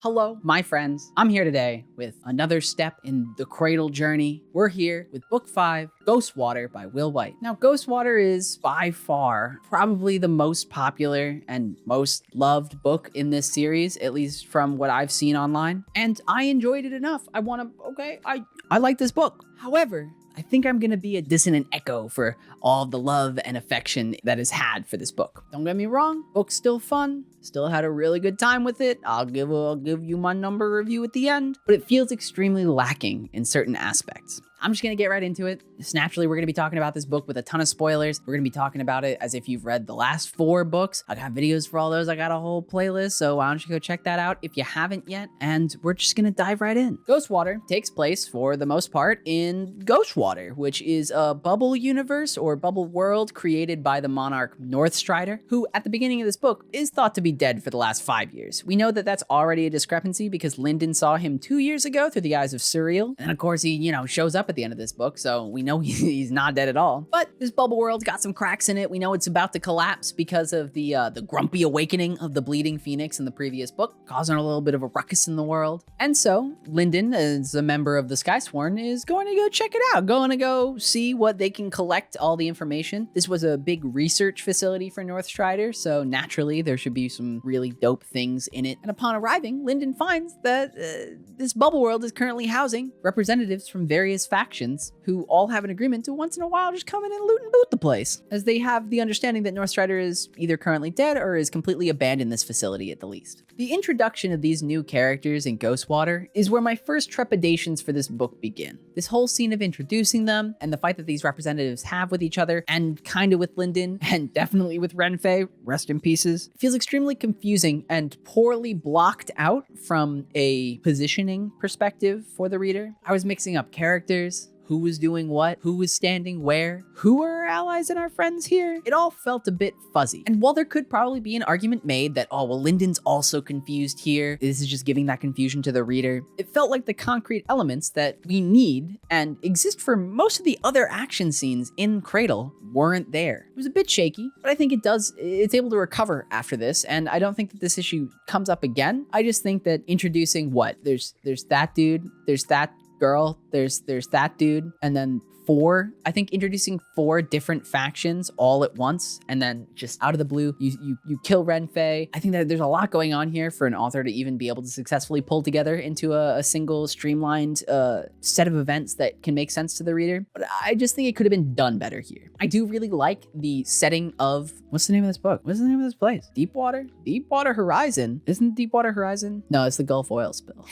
Hello, my friends. I'm here today with another step in the Cradle journey. We're here with Book 5, Ghostwater by Will White. Now, Ghostwater is by far probably the most popular and most loved book in this series, at least from what I've seen online. And I enjoyed it enough. I like this book. However, I think I'm gonna be a dissonant echo for all the love and affection that is had for this book. Don't get me wrong, book's still fun, still had a really good time with it. I'll give you my number review at the end, but it feels extremely lacking in certain aspects. I'm just gonna get right into it. Just naturally, we're gonna be talking about this book with a ton of spoilers. We're gonna be talking about it as if you've read the last 4 books. I got videos for all those. I got a whole playlist, so why don't you go check that out if you haven't yet? And we're just gonna dive right in. Ghostwater takes place, for the most part, in Ghostwater, which is a bubble universe or bubble world created by the monarch Northstrider, who at the beginning of this book is thought to be dead for the last 5 years. We know that that's already a discrepancy because Lindon saw him 2 years ago through the eyes of Surreal. And of course, he, shows up at the end of this book, so we know he's not dead at all. But this bubble world's got some cracks in it. We know it's about to collapse because of the grumpy awakening of the bleeding phoenix in the previous book, causing a little bit of a ruckus in the world. And so Lindon, as a member of the Skysworn, is going to go check it out, going to go see what they can collect, all the information. This was a big research facility for Northstrider, so naturally there should be some really dope things in it. And upon arriving, Lindon finds that this bubble world is currently housing representatives from various factions who all have an agreement to once in a while just come in and loot and boot the place, as they have the understanding that Northstrider is either currently dead or is completely abandoned this facility at the least. The introduction of these new characters in Ghostwater is where my first trepidations for this book begin. This whole scene of introducing them and the fight that these representatives have with each other, and kind of with Lindon, and definitely with Renfei, rest in pieces, feels extremely confusing and poorly blocked out from a positioning perspective for the reader. I was mixing up characters, who was doing what, who was standing where, who are our allies and our friends here. It all felt a bit fuzzy. And while there could probably be an argument made that, oh, well, Lindon's also confused here, this is just giving that confusion to the reader, it felt like the concrete elements that we need and exist for most of the other action scenes in Cradle weren't there. It was a bit shaky, but I think it's able to recover after this, and I don't think that this issue comes up again. I just think that introducing there's that dude, there's that girl, there's that dude, and then introducing 4 different factions all at once, and then just out of the blue, you kill Renfei. I think that there's a lot going on here for an author to even be able to successfully pull together into a single streamlined set of events that can make sense to the reader. But I just think it could have been done better here. I do really like the setting of, what's the name of this book? What's the name of this place? Deepwater Horizon. Isn't Deepwater Horizon? No, it's the Gulf oil spill.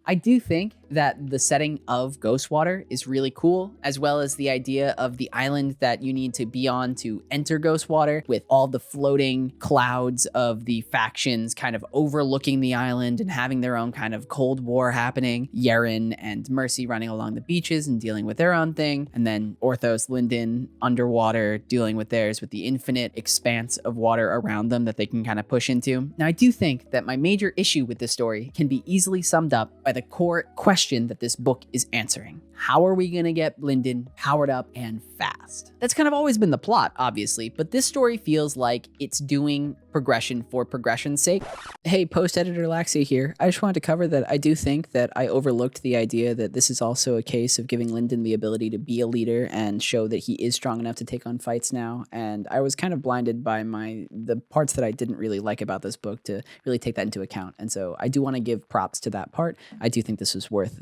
I do think that the setting of Ghostwater is really cool, as well as the idea of the island that you need to be on to enter Ghostwater, with all the floating clouds of the factions kind of overlooking the island and having their own kind of Cold War happening. Yeren and Mercy running along the beaches and dealing with their own thing, and then Orthos, Lindon underwater dealing with theirs, with the infinite expanse of water around them that they can kind of push into. Now, I do think that my major issue with this story can be easily summed up by the core question that this book is answering. How are we gonna get Lindon powered up and fast? That's kind of always been the plot, obviously, but this story feels like it's doing progression for progression's sake. Hey, post-editor Laxxia here. I just wanted to cover that I do think that I overlooked the idea that this is also a case of giving Lindon the ability to be a leader and show that he is strong enough to take on fights now, and I was kind of blinded by the parts that I didn't really like about this book to really take that into account, and so I do want to give props to that part. I do think this was worth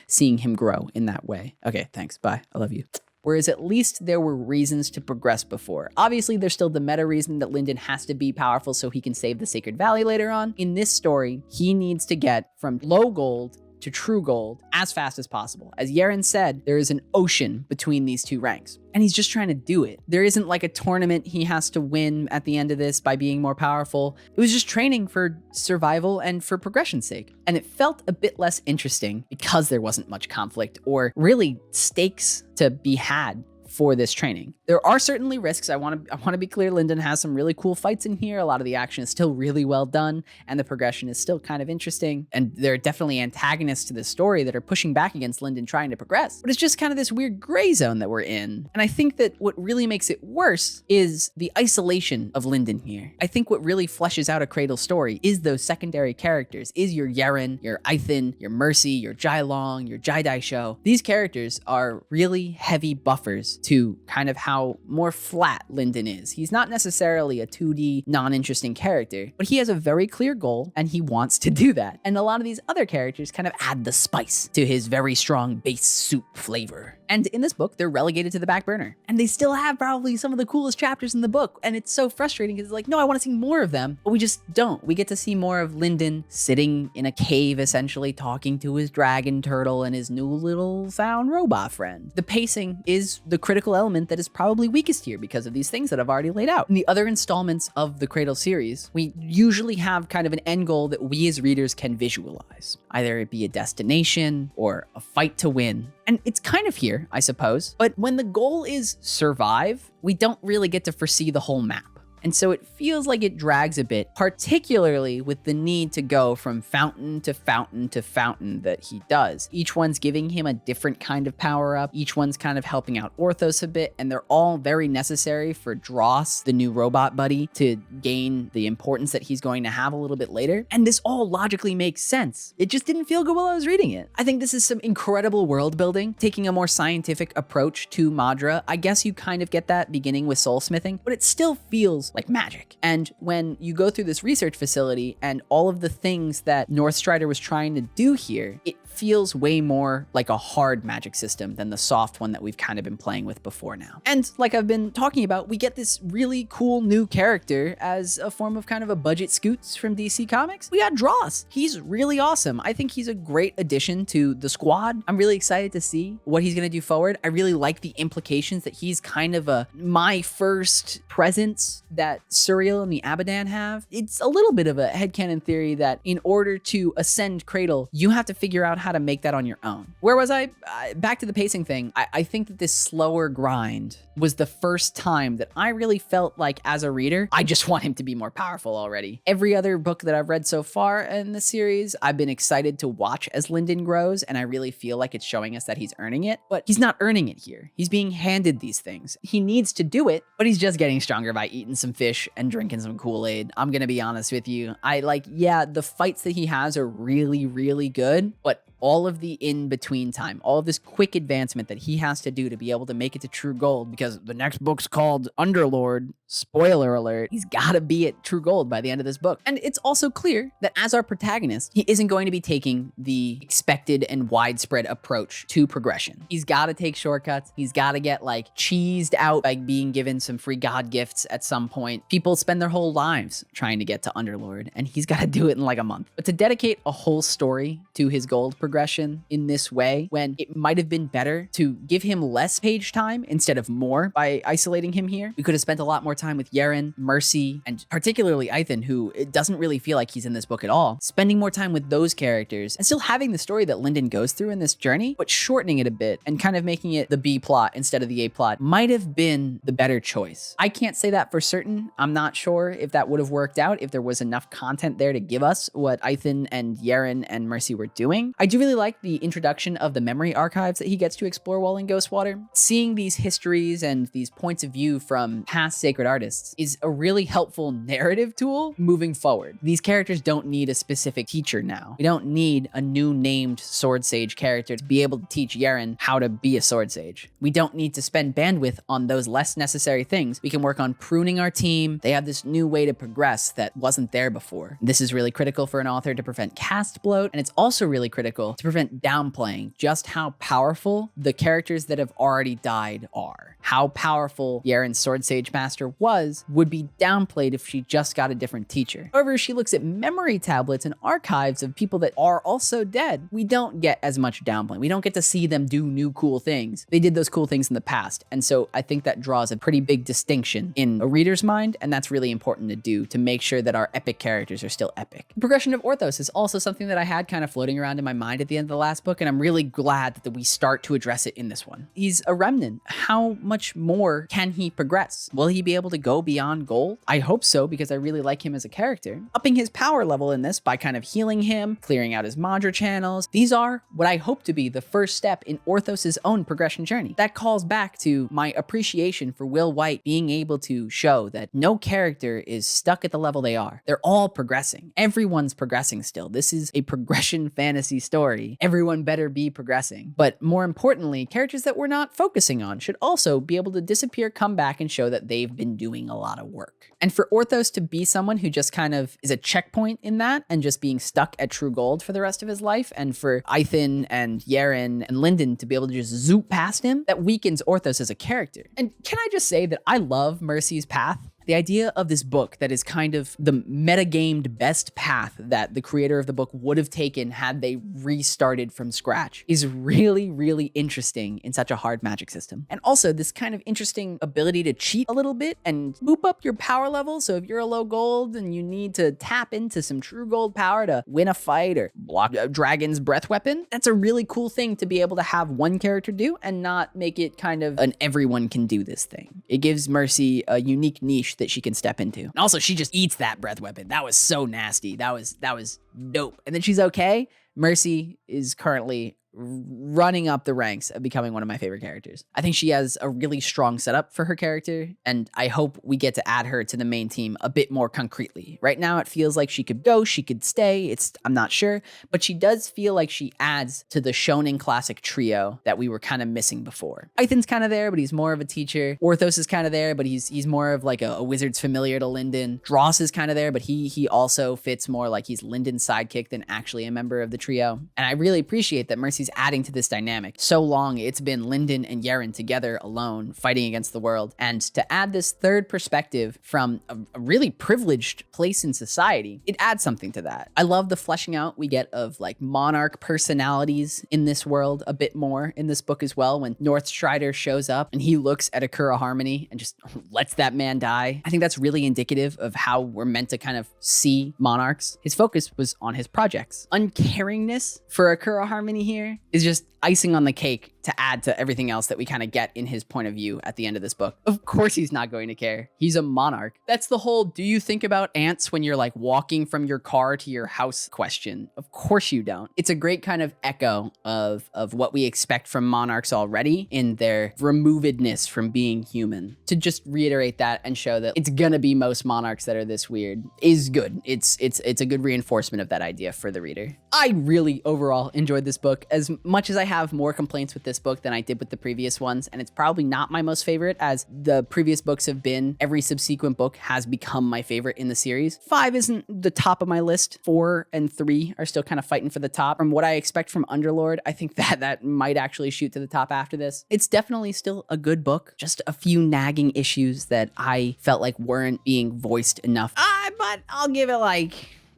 seeing him grow in that way. Okay, thanks. Bye. I love you. Whereas at least there were reasons to progress before. Obviously, there's still the meta reason that Lindon has to be powerful so he can save the Sacred Valley later on. In this story, he needs to get from low gold to true gold as fast as possible. As Yeren said, there is an ocean between these 2 ranks, and he's just trying to do it. There isn't like a tournament he has to win at the end of this by being more powerful. It was just training for survival and for progression's sake. And it felt a bit less interesting because there wasn't much conflict or really stakes to be had for this training. There are certainly risks. I want to be clear, Lindon has some really cool fights in here. A lot of the action is still really well done, and the progression is still kind of interesting. And there are definitely antagonists to the story that are pushing back against Lindon trying to progress. But it's just kind of this weird gray zone that we're in. And I think that what really makes it worse is the isolation of Lindon here. I think what really fleshes out a Cradle story is those secondary characters, is your Yeren, your Aithin, your Mercy, your Jailong, your Jaidaisho. These characters are really heavy buffers to kind of how more flat Lindon is. He's not necessarily a 2D non-interesting character, but he has a very clear goal and he wants to do that. And a lot of these other characters kind of add the spice to his very strong base soup flavor. And in this book, they're relegated to the back burner. And they still have probably some of the coolest chapters in the book. And it's so frustrating because it's like, no, I want to see more of them, but we just don't. We get to see more of Lindon sitting in a cave, essentially talking to his dragon turtle and his new little found robot friend. The pacing is the critical element that is probably weakest here because of these things that I've already laid out. In the other installments of the Cradle series, we usually have kind of an end goal that we as readers can visualize. Either it be a destination or a fight to win. And it's kind of here, I suppose. But when the goal is survive, we don't really get to foresee the whole map. And so it feels like it drags a bit, particularly with the need to go from fountain to fountain to fountain that he does. Each one's giving him a different kind of power up. Each one's kind of helping out Orthos a bit, and they're all very necessary for Dross, the new robot buddy, to gain the importance that he's going to have a little bit later. And this all logically makes sense. It just didn't feel good while I was reading it. I think this is some incredible world building, taking a more scientific approach to Madra. I guess you kind of get that beginning with soulsmithing, but it still feels like magic. And when you go through this research facility and all of the things that Northstrider was trying to do here, it feels way more like a hard magic system than the soft one that we've kind of been playing with before now. And like I've been talking about, we get this really cool new character as a form of kind of a budget scoots from DC Comics. We got Dross. He's really awesome. I think he's a great addition to the squad. I'm really excited to see what he's going to do forward. I really like the implications that he's kind of my first presence that Suriel and the Abadan have. It's a little bit of a headcanon theory that in order to ascend Cradle, you have to figure out how to make that on your own. Where was I? Back to the pacing thing. I think that this slower grind was the first time that I really felt like as a reader, I just want him to be more powerful already. Every other book that I've read so far in the series, I've been excited to watch as Lindon grows, and I really feel like it's showing us that he's earning it, but he's not earning it here. He's being handed these things. He needs to do it, but he's just getting stronger by eating some fish and drinking some Kool-Aid. I'm gonna be honest with you. Yeah, the fights that he has are really, really good, but all of the in-between time, all of this quick advancement that he has to do to be able to make it to True Gold, because the next book's called Underlord, spoiler alert, he's gotta be at True Gold by the end of this book. And it's also clear that as our protagonist, he isn't going to be taking the expected and widespread approach to progression. He's gotta take shortcuts. He's gotta get cheesed out by being given some free god gifts at some point. People spend their whole lives trying to get to Underlord, and he's gotta do it in a month. But to dedicate a whole story to his gold progression in this way, when it might have been better to give him less page time instead of more by isolating him here. We could have spent a lot more time with Yeren, Mercy, and particularly Aithin, who it doesn't really feel like he's in this book at all. Spending more time with those characters and still having the story that Lindon goes through in this journey, but shortening it a bit and kind of making it the B plot instead of the A plot might have been the better choice. I can't say that for certain. I'm not sure if that would have worked out, if there was enough content there to give us what Aithin and Yeren and Mercy were doing. I do really like the introduction of the memory archives that he gets to explore while in Ghostwater. Seeing these histories and these points of view from past sacred artists is a really helpful narrative tool moving forward. These characters don't need a specific teacher now. We don't need a new named sword sage character to be able to teach Yeren how to be a sword sage. We don't need to spend bandwidth on those less necessary things. We can work on pruning our team. They have this new way to progress that wasn't there before. This is really critical for an author to prevent cast bloat, and it's also really critical to prevent downplaying just how powerful the characters that have already died are. How powerful Yaren's Sword Sage Master would be downplayed if she just got a different teacher. However, if she looks at memory tablets and archives of people that are also dead, we don't get as much downplaying. We don't get to see them do new cool things. They did those cool things in the past. And so I think that draws a pretty big distinction in a reader's mind, and that's really important to do to make sure that our epic characters are still epic. The progression of Orthos is also something that I had kind of floating around in my mind died at the end of the last book, and I'm really glad that we start to address it in this one. He's a remnant. How much more can he progress? Will he be able to go beyond gold? I hope so, because I really like him as a character. Upping his power level in this by kind of healing him, clearing out his Madra channels. These are what I hope to be the first step in Orthos's own progression journey. That calls back to my appreciation for Will White being able to show that no character is stuck at the level they are. They're all progressing. Everyone's progressing still. This is a progression fantasy story. Everyone better be progressing. But more importantly, characters that we're not focusing on should also be able to disappear, come back, and show that they've been doing a lot of work. And for Orthos to be someone who just kind of is a checkpoint in that and just being stuck at true gold for the rest of his life, and for Ithan and Yaren and Lindon to be able to just zoop past him, that weakens Orthos as a character. And can I just say that I love Mercy's path? The idea of this book that is kind of the metagamed best path that the creator of the book would have taken had they restarted from scratch is really, really interesting in such a hard magic system. And also this kind of interesting ability to cheat a little bit and boop up your power level. So if you're a low gold and you need to tap into some true gold power to win a fight or block a dragon's breath weapon, that's a really cool thing to be able to have one character do and not make it kind of an everyone can do this thing. It gives Mercy a unique niche that she can step into. And also, she just eats that breath weapon. That was so nasty. That was dope. And then she's okay. Mercy is currently running up the ranks of becoming one of my favorite characters. I think she has a really strong setup for her character, and I hope we get to add her to the main team a bit more concretely. Right now, it feels like she could go, she could stay. I'm not sure, but she does feel like she adds to the shonen classic trio that we were kind of missing before. Ithan's kind of there, but he's more of a teacher. Orthos is kind of there, but he's more of like a wizard's familiar to Lindon. Dross is kind of there, but he also fits more like he's Lindon's sidekick than actually a member of the trio. And I really appreciate that Mercy's adding to this dynamic. So long it's been Lindon and Yaren together alone fighting against the world, and to add this third perspective from a really privileged place in society, it adds something to that. I love the fleshing out we get of like monarch personalities in this world a bit more in this book as well, when Northstrider shows up and he looks at Akura Harmony and just lets that man die. I think that's really indicative of how we're meant to kind of see monarchs. His focus was on his projects. Uncaringness for Akura Harmony here is just icing on the cake to add to everything else that we kind of get in his point of view at the end of this book. Of course he's not going to care. He's a monarch. That's the whole do you think about ants when you're like walking from your car to your house question. Of course you don't. It's a great kind of echo of what we expect from monarchs already in their removedness from being human. To just reiterate that and show that it's gonna be most monarchs that are this weird is good. It's a good reinforcement of that idea for the reader. I really overall enjoyed this book as much as I have more complaints with this book than I did with the previous ones, and it's probably not my most favorite as the previous books have been. Every subsequent book has become my favorite in the series. 5 isn't the top of my list. 4 and 3 are still kind of fighting for the top. From what I expect from Underlord, I think that might actually shoot to the top after this. It's definitely still a good book, just a few nagging issues that I felt like weren't being voiced enough. But I'll give it like,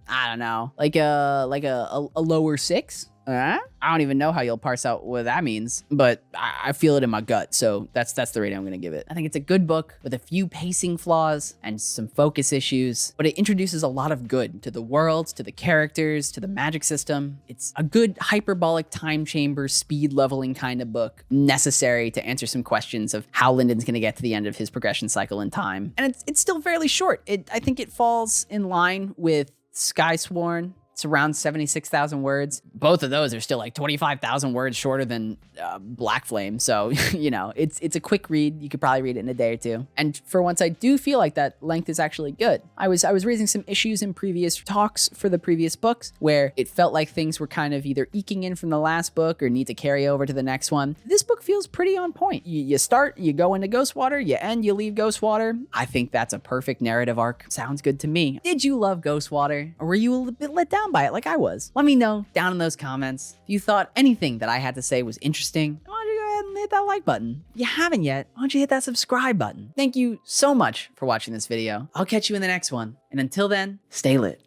I don't know, like a lower 6. I don't even know how you'll parse out what that means, but I feel it in my gut, so that's the rating I'm gonna give it. I think it's a good book with a few pacing flaws and some focus issues, but it introduces a lot of good to the world, to the characters, to the magic system. It's a good hyperbolic time chamber speed leveling kind of book, necessary to answer some questions of how Lindon's gonna get to the end of his progression cycle in time. And it's still fairly short. I think it falls in line with Skysworn. It's around 76,000 words. Both of those are still like 25,000 words shorter than Black Flame. So, you know, it's a quick read. You could probably read it in a day or two. And for once, I do feel like that length is actually good. I was raising some issues in previous talks for the previous books where it felt like things were kind of either eking in from the last book or need to carry over to the next one. This book feels pretty on point. You start, you go into Ghostwater, you end, you leave Ghostwater. I think that's a perfect narrative arc. Sounds good to me. Did you love Ghostwater, or were you a little bit let down by it like I was? Let me know down in those comments. If you thought anything that I had to say was interesting, why don't you go ahead and hit that like button? If you haven't yet, why don't you hit that subscribe button? Thank you so much for watching this video. I'll catch you in the next one. And until then, stay lit.